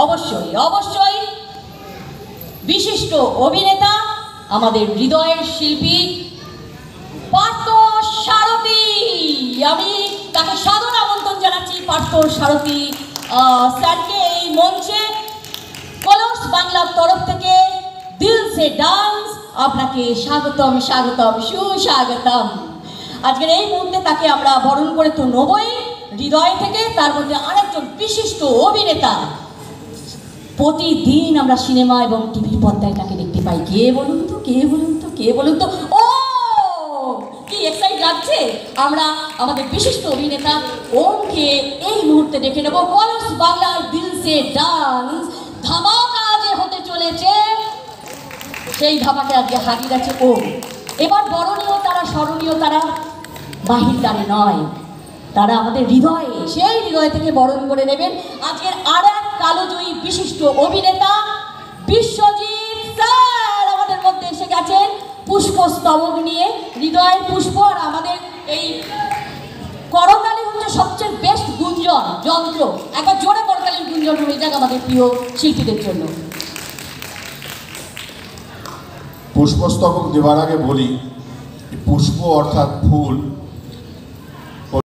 অবশ্যই অবশ্যই বিশিষ্ট অভিনেতা, আমাদের হৃদয়ের শিল্পী পার্থ সারথী। আমি তাকে সাদর আমন্ত্রণ জানাচ্ছি পার্থ সারথী স্যারকে এই মঞ্চে কলর্স বাংলার তরফ থেকে দিল সে ডান্স আপনাকে স্বাগতম স্বাগতম সুস্বাগতম। আজকের এই মুহূর্তে তাকে আমরা বরণ করে তো নেবই হৃদয় থেকে। তার মধ্যে আরেকজন বিশিষ্ট অভিনেতা, প্রতিদিন আমরা সিনেমা এবং টিভির পর্দায় তাকে দেখতে পাই। কে বলুন তো, কে বলুন তো, কে বলুন তো? ও কি এক্সাইট লাগছে! আমরা আমাদের বিশিষ্ট অভিনেতা ওমকে এই মুহূর্তে ডেকে নেব। কলর্স বাংলার দিল সে ডান্স ধামাকা যে হতে চলেছে, সেই ধামাকে আজকে হাজির আছে ওম। এবার বরণীয় তারা, স্মরণীয় তারা বাহির দ্বারে নয়, তারা আমাদের হৃদয়ে, সেই হৃদয় থেকে বরণ করে নেবেন আজকের আর এক কালোজয়ী বিশিষ্ট অভিনেতা বিশ্বজিৎ স্যার আমাদের মধ্যে এসে গেছেন পুষ্পস্তবক নিয়ে। হৃদয়ের পুষ্প আর আমাদের এই করতালি হচ্ছে সবচেয়ে বেস্ট গুঞ্জন যন্ত্র। একবার জোরে করতালির গুঞ্জন হয়ে যাক আমাদের প্রিয় শিল্পীদের জন্য। পুষ্পস্তবক দেওয়ার আগে বলি, পুষ্প অর্থাৎ ফুল